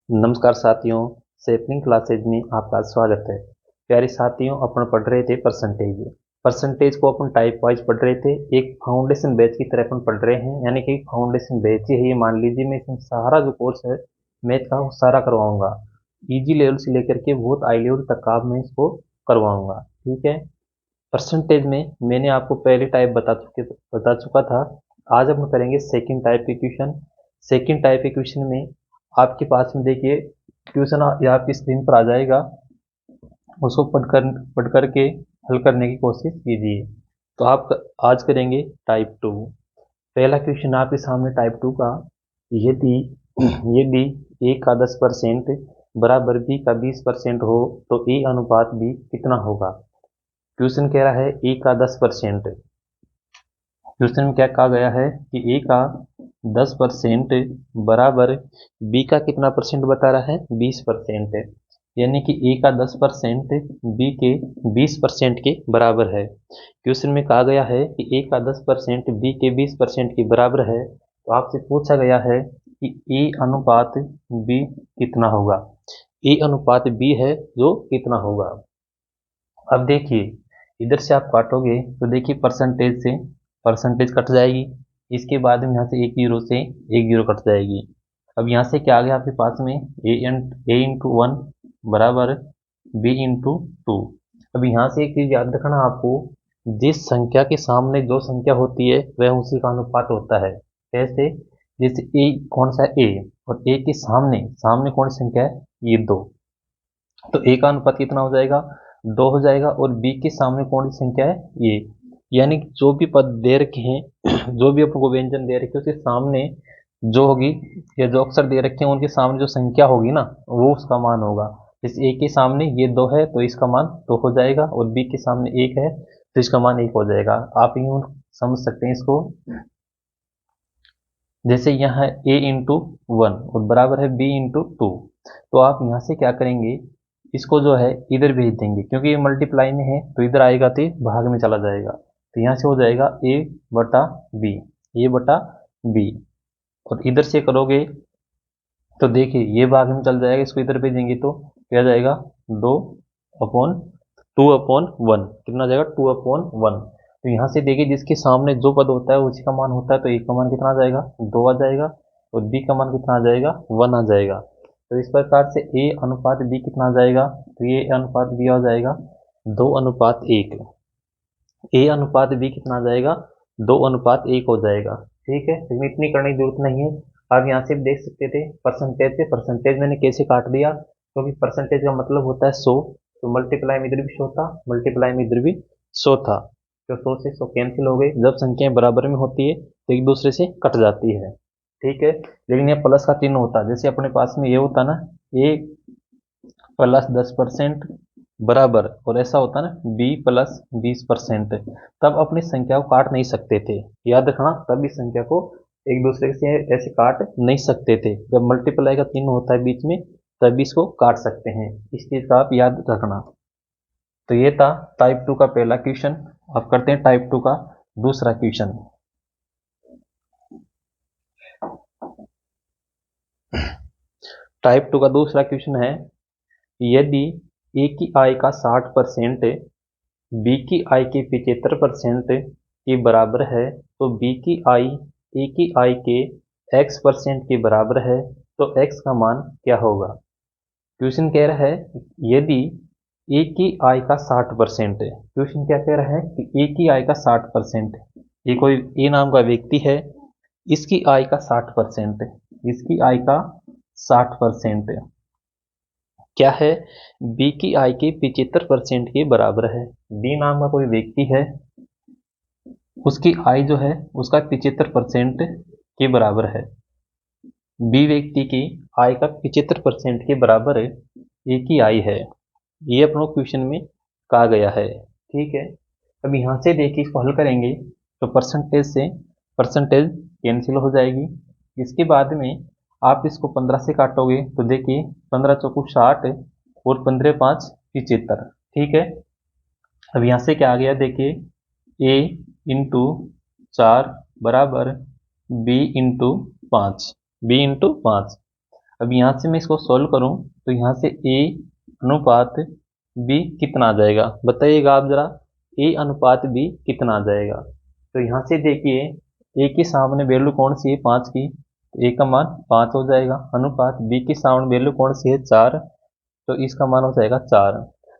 नमस्कार साथियों, sapling classes में आपका स्वागत है। प्यारे साथियों, अपन पढ़ रहे थे परसेंटेज। परसेंटेज को अपन टाइप वाइज पढ़ रहे थे। एक फाउंडेशन बैच की तरह अपन पढ़ रहे हैं, यानी कि फाउंडेशन बैच ही है ये। मान लीजिए मैं इसमें सारा जो कोर्स है मैथ का वो सारा करवाऊंगा। इजी लेवल से लेकर के बहुत हाई लेवल तक का मैं इसको करवाऊंगा। ठीक है। परसेंटेज में मैंने आपको पहले टाइप बता चुका था। आज हम करेंगे सेकंड टाइप के क्वेश्चन। सेकंड टाइप के क्वेश्चन में आपके पास में देखिए क्वेश्चन या आपकी स्क्रीन पर आ जाएगा। उसको पढ़ करके हल करने की कोशिश कीजिए। तो आप आज करेंगे टाइप टू। पहला क्वेश्चन आपके सामने टाइप टू का। यदि यदि ए का 10% बराबर बी का 20% हो तो ए अनुपात बी कितना होगा। क्वेश्चन कह रहा है ए का 10%। क्वेश्चन में क्या कहा गया है कि ए का 10% बराबर बी का कितना परसेंट बता रहा है, 20%। यानी कि ए का 10% बी के 20% के बराबर है। क्वेश्चन में कहा गया है कि ए का 10% बी के 20% के बराबर है। तो आपसे पूछा गया है कि ए अनुपात बी कितना होगा। ए अनुपात बी है जो कितना होगा। अब देखिए, इधर से आप काटोगे तो देखिए परसेंटेज से परसेंटेज कट जाएगी। इसके बाद में यहाँ से एक जीरो से एक जीरो कट जाएगी। अब यहाँ से क्या आ गया आपके पास में, ए इंटू वन बराबर बी इंटू टू। अब यहाँ से एक चीज याद रखना आपको, जिस संख्या के सामने जो संख्या होती है वह उसी का अनुपात होता है। कैसे? जैसे ए कौन सा है, ए, और ए के सामने सामने कौन सी संख्या है, ये दो। तो ए का अनुपात कितना हो जाएगा, दो हो जाएगा। और बी के सामने कौन सी संख्या है, ये। यानी कि जो भी पद दे रखे हैं जो भी आपको व्यंजन दे रखे हैं उसके सामने जो होगी या जो अक्षर दे रखे हैं उनके सामने जो संख्या होगी ना वो उसका मान होगा। जैसे ए के सामने ये दो है तो इसका मान दो हो जाएगा, और बी के सामने एक है तो इसका मान एक हो जाएगा। आप यूं समझ सकते हैं इसको। जैसे यहाँ है ए इंटू वन और बराबर है बी इंटू टू। तो आप यहाँ से क्या करेंगे, इसको जो है इधर भेज देंगे, क्योंकि ये मल्टीप्लाई में है तो इधर आएगा तो ये भाग में चला जाएगा। तो यहाँ से हो जाएगा ए बटा बी, ए बटा बी। और इधर से करोगे तो देखिए ये भाग में चल जाएगा, इसको इधर भेजेंगे तो क्या जाएगा, दो अपॉन टू अपॉन वन। कितना आ जाएगा, टू अपॉन वन। तो यहाँ से देखिए जिसके सामने जो पद होता है उसी का मान होता है, तो ए का मान कितना आ जाएगा, दो आ जाएगा। और बी का मान कितना आ जाएगा, वन आ जाएगा। तो इस प्रकार से ए अनुपात बी कितना आ जाएगा, तो ये अनुपात बी आ जाएगा दो अनुपात एक। ए अनुपात बी कितना आ जाएगा, दो अनुपात एक हो जाएगा। ठीक है, लेकिन इतनी करने की जरूरत नहीं है। आप यहाँ से देख सकते थे परसेंटेज से परसेंटेज मैंने कैसे काट दिया, क्योंकि परसेंटेज का मतलब होता है 100। तो मल्टीप्लाई में इधर भी 100 था, मल्टीप्लाई में इधर भी 100 था। तो 100 से 100 कैंसिल हो गए। जब संख्याएं बराबर में होती है तो एक दूसरे से कट जाती है। ठीक है, लेकिन ये प्लस का चिन्ह होता है। जैसे अपने पास में ये होता ना, ए प्लस 10% बराबर, और ऐसा होता ना बी प्लस 20%, तब अपनी संख्या को काट नहीं सकते थे। याद रखना, तब इस संख्या को एक दूसरे से ऐसे काट नहीं सकते थे। जब मल्टीप्लाई का चिन्ह होता है बीच में तब इसको काट सकते हैं। इस चीज का आप याद रखना। तो ये था टाइप टू का पहला क्वेश्चन। अब करते हैं टाइप टू का दूसरा क्वेश्चन। टाइप टू का दूसरा क्वेश्चन है, यदि ए की आय का 60% बी की आय के 75% के बराबर है तो बी की आय ए की आय के x% के बराबर है, तो x का मान क्या होगा। क्वेश्चन कह रहा है यदि ए की आय का 60% है। क्वेश्चन क्या कह रहा है कि ए की आय का 60%, ये कोई ए नाम का व्यक्ति है, इसकी आय का 60%, इसकी आय का 60% क्या है, बी की आय के 75% के बराबर है। बी नाम का कोई व्यक्ति है, उसकी आय जो है उसका 75% के बराबर है। बी व्यक्ति की आय का 75% के बराबर ए की आय है। ये अपने क्वेश्चन में कहा गया है। ठीक है, अब यहाँ से देखिए इसको हल करेंगे तो परसेंटेज से परसेंटेज कैंसिल हो जाएगी। इसके बाद में आप इसको 15 से काटोगे तो देखिए 15 चौको 60 और 15 5 75। ठीक है, अब यहाँ से क्या आ गया, देखिए ए इंटू 4 बराबर बी इंटू 5, बी इंटू 5। अब यहाँ से मैं इसको सॉल्व करूँ तो यहाँ से ए अनुपात बी कितना आ जाएगा, बताइएगा आप जरा। ए अनुपात बी कितना आ जाएगा। तो यहाँ से देखिए ए के सामने वैल्यू कौन सी है, 5 की, तो ए का मान 5 हो जाएगा। अनुपात बी के सामने वैल्यू कौन सी है, 4, तो इसका मान हो जाएगा 4।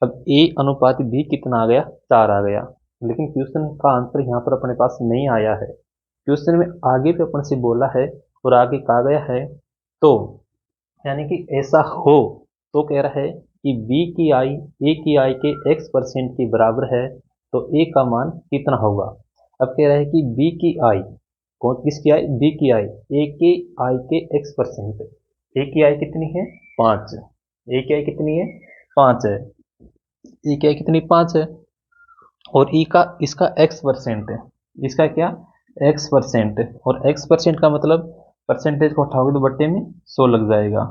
अब ए अनुपात बी कितना आ गया, 4 आ गया। लेकिन क्वेश्चन का आंसर यहाँ पर अपने पास नहीं आया है। क्वेश्चन में आगे पे अपन से बोला है और आगे कहा गया है तो, यानी कि ऐसा हो तो कह रहा है कि बी की आई ए की आई के x% के बराबर है, तो ए का मान कितना होगा। अब कह रहा है कि बी की आई, कौन किसकी आई, बी की आई, ए के आई के x%। ए की आई कितनी है, 5। ए की आई कितनी है, 5 है। ए की आई कितनी, 5 है। और ई का, इसका x% है, इसका क्या, x%। और x% का मतलब परसेंटेज को उठाओगे तो बट्टे में 100 लग जाएगा,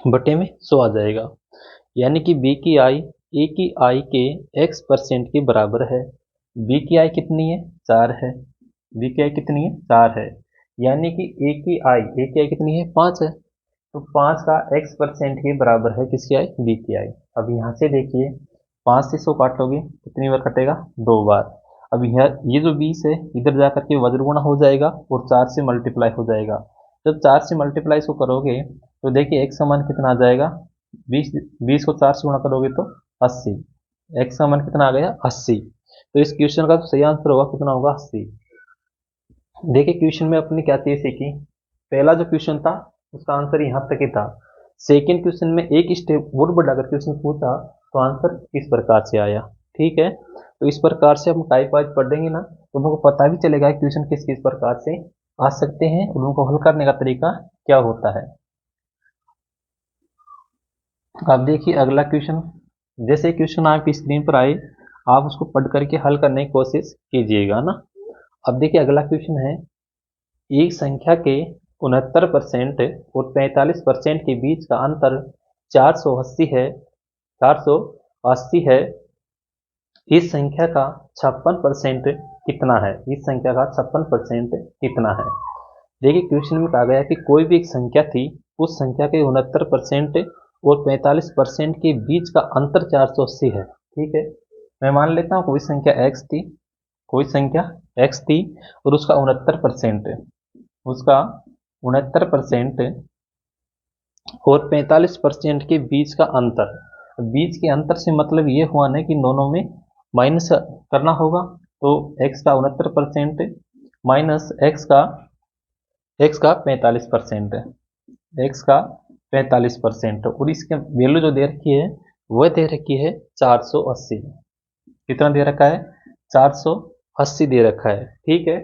बटे में 100 आ जाएगा। यानी कि बी की आई ए की आई के x% के बराबर है। बी की आई कितनी है, 4 है। बी की आई कितनी है, 4 है। यानी कि ए की आई कितनी है, 5 है। तो 5 का x% के बराबर है किसकी आई, बी की आई। अब यहाँ से देखिए 5 से 100 काटोगे कितनी बार कटेगा, 2 बार। अब ये जो 20 है इधर जा करके वज्रगुणा हो जाएगा और 4 से मल्टीप्लाई हो जाएगा। जब 4 से मल्टीप्लाई इसको करोगे तो देखिए x का मान कितना आ जाएगा, 20 को 4 से गुणा करोगे तो 80। x का मान कितना आ गया, 80। तो इस क्वेश्चन का तो सही आंसर होगा कितना होगा, 80। देखिए क्वेश्चन में अपने क्या चीज सीखी, पहला जो क्वेश्चन था उसका आंसर यहाँ तक ही था। सेकेंड क्वेश्चन में एक स्टेप और बढ़ाकर क्वेश्चन पूछा तो आंसर इस प्रकार से आया। ठीक है, तो इस प्रकार से हम टाइप वाइज पढ़ेंगे ना तो हमको पता भी चलेगा क्वेश्चन किस किस प्रकार से आ सकते हैं और उनको हल करने का तरीका क्या होता है। अब देखिए अगला क्वेश्चन, जैसे क्वेश्चन आपकी स्क्रीन पर आए आप उसको पढ़ करके हल करने की कोशिश कीजिएगा ना। अब देखिए अगला क्वेश्चन है, एक संख्या के 69% और 45% के बीच का अंतर 480 है, 480 है। इस संख्या का 56% कितना है, इस संख्या का 56% कितना है। देखिए क्वेश्चन में कहा गया कि कोई भी एक संख्या थी, उस संख्या के 69% और 45% के बीच का अंतर 480 है। ठीक है, मैं मान लेता हूँ कोई संख्या x थी, कोई संख्या x थी और उसका 69%, उसका 69% और 45% के बीच का अंतर। बीच के अंतर से मतलब ये हुआ ना कि दोनों में माइनस करना होगा। तो x का 69% माइनस x का 45%, x का 45% और इसके वैल्यू जो दे रखी है वह दे रखी है 480। कितना दे रखा है, 480 दे रखा है। ठीक है,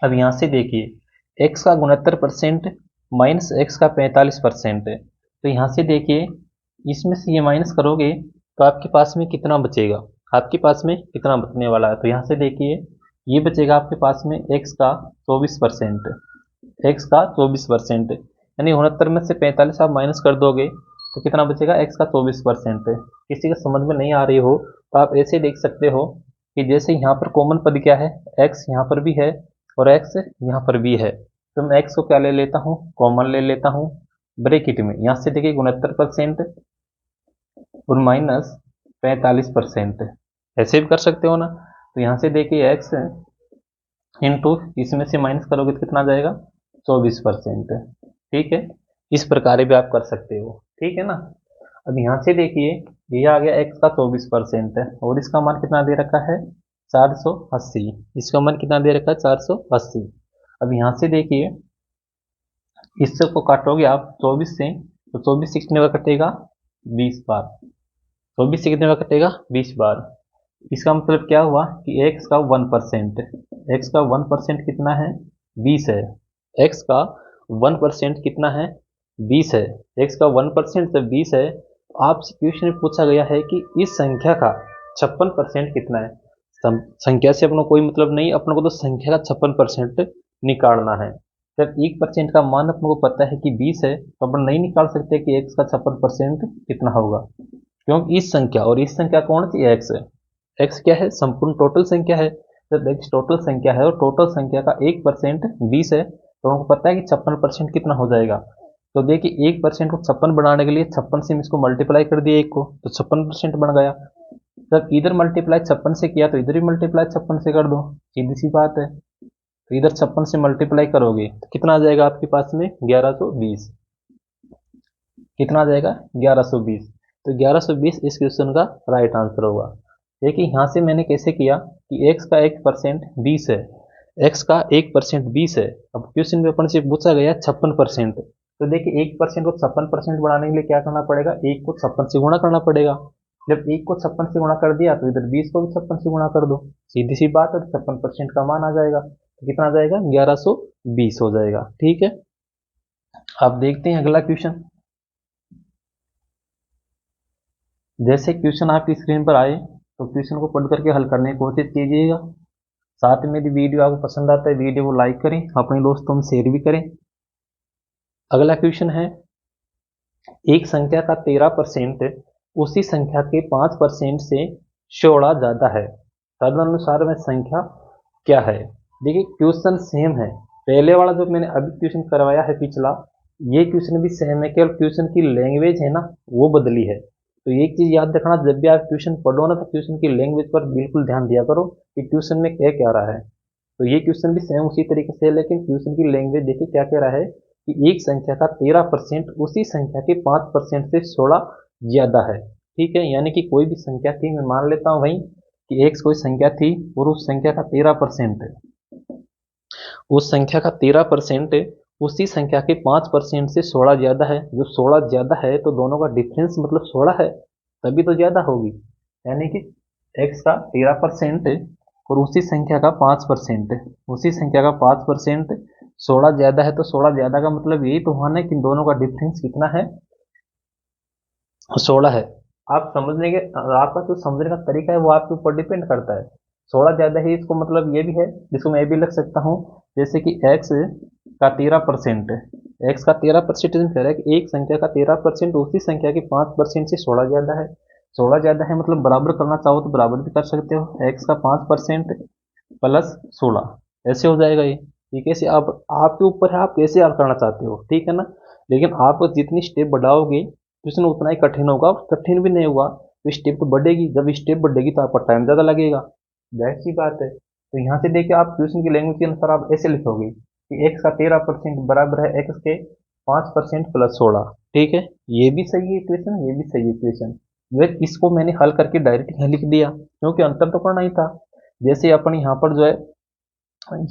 अब यहाँ से देखिए x का 69% माइनस x का 45% है। तो यहाँ से देखिए इसमें से ये माइनस करोगे तो आपके पास में कितना बचेगा, आपके पास में कितना बचने वाला है। तो यहाँ से देखिए ये बचेगा आपके पास में x का 24%, x का 24%, यानी 69 में से 45 आप माइनस कर दोगे तो कितना बचेगा, x का 24%। किसी का समझ में नहीं आ रही हो तो आप ऐसे देख सकते हो कि जैसे यहाँ पर कॉमन पद क्या है, x यहाँ पर भी है और x यहाँ पर भी है, तो मैं x को क्या ले लेता हूँ, कॉमन ले लेता हूँ ब्रैकेट में। यहाँ से देखिए 69% और माइनस 45%, ऐसे भी कर सकते हो ना। तो यहाँ से देखिए x इंटू इसमें से माइनस करोगे तो कितना आ जाएगा, 24%। ठीक है, इस प्रकार भी आप कर सकते हो। ठीक है ना। अब यहाँ से देखिए ये आ गया x का 24% है और इसका मान कितना दे रखा है, 480। इसका मान कितना दे रखा है, 480। अब यहाँ से देखिए इससे को काटोगे आप 24 से तो 24 से कितने बार कटेगा, 20 बार। 24 से कितने बार कटेगा, 20 बार। इसका मतलब क्या हुआ कि x का 1%, x का 1% कितना है, 20 है। x का 1% कितना है, 20 है। x का 1% जब 20 है तो आपसे क्वेश्चन में पूछा गया है कि इस संख्या का 56% कितना है। संख्या से अपना कोई मतलब नहीं, अपने को तो संख्या का 56% निकालना है। जब 1% का मान अपने को पता है कि 20 है तो अपन नहीं निकाल सकते कि x का 56% कितना होगा, क्योंकि इस संख्या और इस संख्या कौन सी x है, x क्या है, संपूर्ण टोटल संख्या है। जब x टोटल संख्या है और टोटल संख्या का 1% 20 है तो हमको पता है कि 56% कितना हो जाएगा, तो देखिए 1% को 56 बढ़ाने के लिए 56 से इसको मल्टीप्लाई कर दिया 1 को, तो 56% बन गया। जब इधर मल्टीप्लाई 56 से किया तो इधर भी मल्टीप्लाई 56 से कर दो, सीधी सी बात है। तो इधर 56 से मल्टीप्लाई करोगे तो कितना आ जाएगा आपके पास में 1120। कितना आ जाएगा 1120। तो 1120 इस क्वेश्चन का राइट आंसर होगा। देखिए यहाँ से मैंने कैसे किया कि x का 1% 20 है, x का 1% 20 है। अब क्वेश्चन में अपन से पूछा गया 56%। तो देखिए 1% को 56% बढ़ाने के लिए क्या करना पड़ेगा, 1 को 56 से गुणा करना पड़ेगा। जब 1 को 56 से गुणा कर दिया तो इधर 20 को भी 56 से गुणा कर दो, सीधी सी बात है। 56% का मान आ जाएगा, तो कितना आ जाएगा 1120 हो जाएगा। ठीक है, अब देखते हैं अगला क्वेश्चन। जैसे क्वेश्चन आपकी स्क्रीन पर आए तो क्वेश्चन को पढ़ करके हल करने की कोशिश कीजिएगा। साथ में यदि वीडियो आपको पसंद आता है वीडियो को लाइक करें, अपने दोस्तों में शेयर भी करें। अगला क्वेश्चन है, एक संख्या का 13% उसी संख्या के 5% से 16 ज्यादा है, तदनुसार वह संख्या क्या है। देखिए क्वेश्चन सेम है, पहले वाला जो मैंने अभी क्वेश्चन करवाया है पिछला, ये क्वेश्चन भी सेम है, केवल क्वेश्चन की लैंग्वेज है ना वो बदली है। तो एक चीज याद रखना, जब भी आप ट्यूशन पढ़ो ना तो ट्यूशन की लैंग्वेज पर बिल्कुल ध्यान दिया करो कि ट्यूशन में क्या क्या रहा है। तो ये क्वेश्चन भी सेम उसी तरीके से है, लेकिन ट्यूशन की लैंग्वेज देखिए क्या कह रहा है कि एक संख्या का 13% उसी संख्या के 5% से 16 ज्यादा है। ठीक है, यानी कि कोई भी संख्या थी, मैं मान लेता हूँ भाई कि एक्स कोई संख्या थी और उस संख्या का 13% है, उस संख्या का 13% उसी संख्या के 5% से 16 ज्यादा है। जो 16 ज्यादा है तो दोनों का डिफरेंस मतलब 16 है, तभी तो ज्यादा होगी। यानी कि x का 13% और उसी संख्या का 5%, उसी संख्या का 5% 16 ज्यादा है, तो 16 ज्यादा का मतलब यही तो हुआ ना कि दोनों का डिफरेंस कितना है, 16 है। आप समझने के, आपका जो समझने का तरीका है वो आपके ऊपर डिपेंड करता है। 16 ज्यादा है इसको मतलब ये भी है, जिसको मैं ये भी लिख सकता हूँ जैसे कि x का 13%, एक्स का 13% कह रहा है कि एक संख्या का 13% उसी संख्या के 5% से 16 ज्यादा है। 16 ज्यादा है मतलब बराबर करना चाहो तो बराबर भी कर सकते हो, एक्स का 5% प्लस 16 ऐसे हो जाएगा ये। ठीक है, आप आपके ऊपर है आप कैसे हल करना चाहते हो, ठीक है ना। लेकिन आप जितनी स्टेप बढ़ाओगे क्वेश्चन उतना ही कठिन होगा, कठिन भी नहीं होगा तो स्टेप तो बढ़ेगी, जब स्टेप बढ़ेगी तो आपका टाइम ज़्यादा लगेगा, जाहिर सी बात है। तो यहाँ से देखिए आप क्वेश्चन की लैंग्वेज के अनुसार आप ऐसे लिखोगे कि एक्स का 13% बराबर है एक्स के 5% प्लस 16। ठीक है, ये भी सही है इक्वेशन, ये भी सही है इक्वेशन। वह इसको मैंने हल करके डायरेक्ट यहाँ लिख दिया क्योंकि अंतर तो करना ही था। जैसे अपन यहाँ पर जो है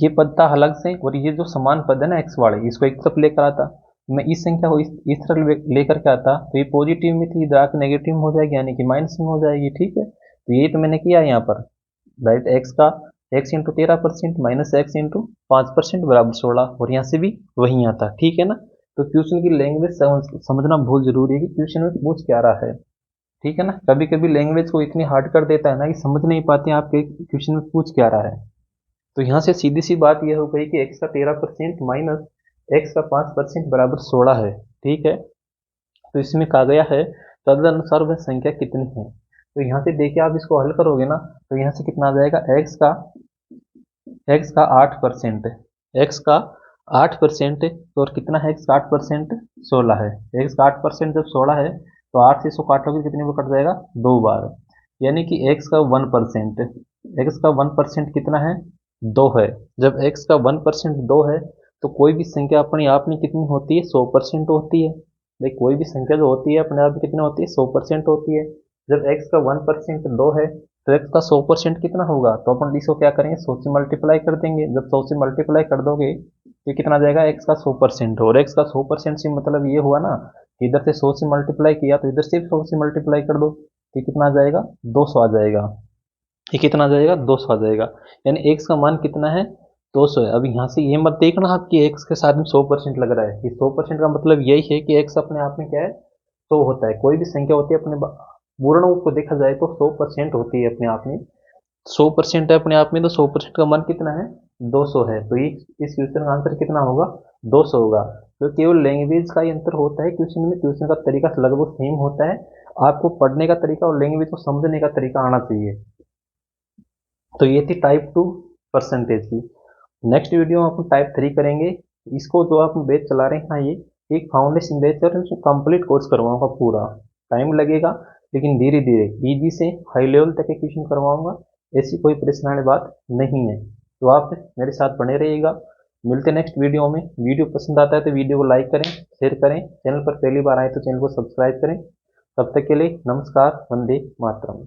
ये पद था अलग से और ये जो समान पद है ना एक्स वाले, इसको एक तरफ लेकर आता, मैं इस संख्या को इस तरफ लेकर के आता तो ये पॉजिटिव में थी, इधर आके नेगेटिव में हो जाएगी यानी कि माइनस में हो जाएगी। ठीक है, तो यही तो मैंने किया यहाँ पर, राइट। एक्स का x into 13% minus x into 5% बराबर 16, और यहाँ से भी वही आता। ठीक है ना, तो क्वेश्चन की लैंग्वेज समझना बहुत जरूरी है कि क्वेश्चन में पूछ क्या रहा है। ठीक है ना, कभी कभी लैंग्वेज को इतनी हार्ड कर देता है ना कि समझ नहीं पाते आपके क्वेश्चन में पूछ क्या रहा है। तो यहाँ से सीधी सी बात यह हो गई कि एक्स का 13% माइनस एक्स का 5% बराबर 16 है। ठीक है, तो इसमें कहा गया है तदनुसार वह संख्या कितनी है। तो यहाँ से देखिए आप इसको हल करोगे ना तो यहाँ से कितना आ जाएगा, एक्स का 8%, एक्स का 8% और कितना है एक्स का 8% 16 है। एक्स का 8% जब 16 है तो 8 से इसको काटोगे कितने में कट जाएगा, 2 बार, यानी कि एक्स का 1%, एक्स का 1% कितना है, 2 है। जब एक्स का 1% 2 है तो कोई भी संख्या अपने आप में कितनी होती है, 100% होती है। भाई कोई भी संख्या जो होती है अपने आप में कितनी होती है, 100% होती है। जब एक्स का 1% 2 है तो एक्स का 100% कितना होगा, तो अपन इसको क्या करेंगे, 100 से मल्टीप्लाई कर देंगे। जब 100 से मल्टीप्लाई कर दोगे तो कितना आ जाएगा, एक्स का 100%, और एक्स का 100% से मतलब ये हुआ ना कि इधर से 100 से मल्टीप्लाई किया तो इधर से 100 से मल्टीप्लाई कर दो तो कितना आ जाएगा, 200 आ जाएगा। ये कितना आ जाएगा, 200 आ जाएगा। यानी एक्स का मान कितना है, 200 है। अब यहाँ से ये मत देखना आप कि एक्स के साथ में 100% लग रहा है, कि 100% का मतलब यही है कि एक्स अपने आप में क्या है, 100 होता है। कोई भी संख्या होती है अपने पूर्ण रूप को देखा जाए तो 100% होती है अपने आप में, 100% है अपने आप में, तो 100% का मान कितना है, 200 है। तो ये इस क्वेश्चन का आंसर कितना होगा, 200 होगा। तो केवल लैंग्वेज का ही अंतर होता है क्वेश्चन में, क्वेश्चन का तरीका लगभग सेम होता है। आपको पढ़ने का तरीका और लैंग्वेज को समझने का तरीका आना चाहिए। तो ये थी टाइप 2 परसेंटेज की। नेक्स्ट वीडियो में अपन टाइप 3 करेंगे। इसको जो आप बैच चला रहे हैं ना, ये एक फाउंडेशन बैच और कंप्लीट कोर्स करवाऊंगा पूरा। टाइम लगेगा लेकिन धीरे धीरे इजी से हाई लेवल तक के क्वेश्चन करवाऊंगा। ऐसी कोई परेशानी वाली बात नहीं है। तो आप मेरे साथ बने रहिएगा। मिलते हैं नेक्स्ट वीडियो में। वीडियो पसंद आता है तो वीडियो को लाइक करें, शेयर करें। चैनल पर पहली बार आए तो चैनल को सब्सक्राइब करें। तब तक के लिए नमस्कार, वंदे मातरम।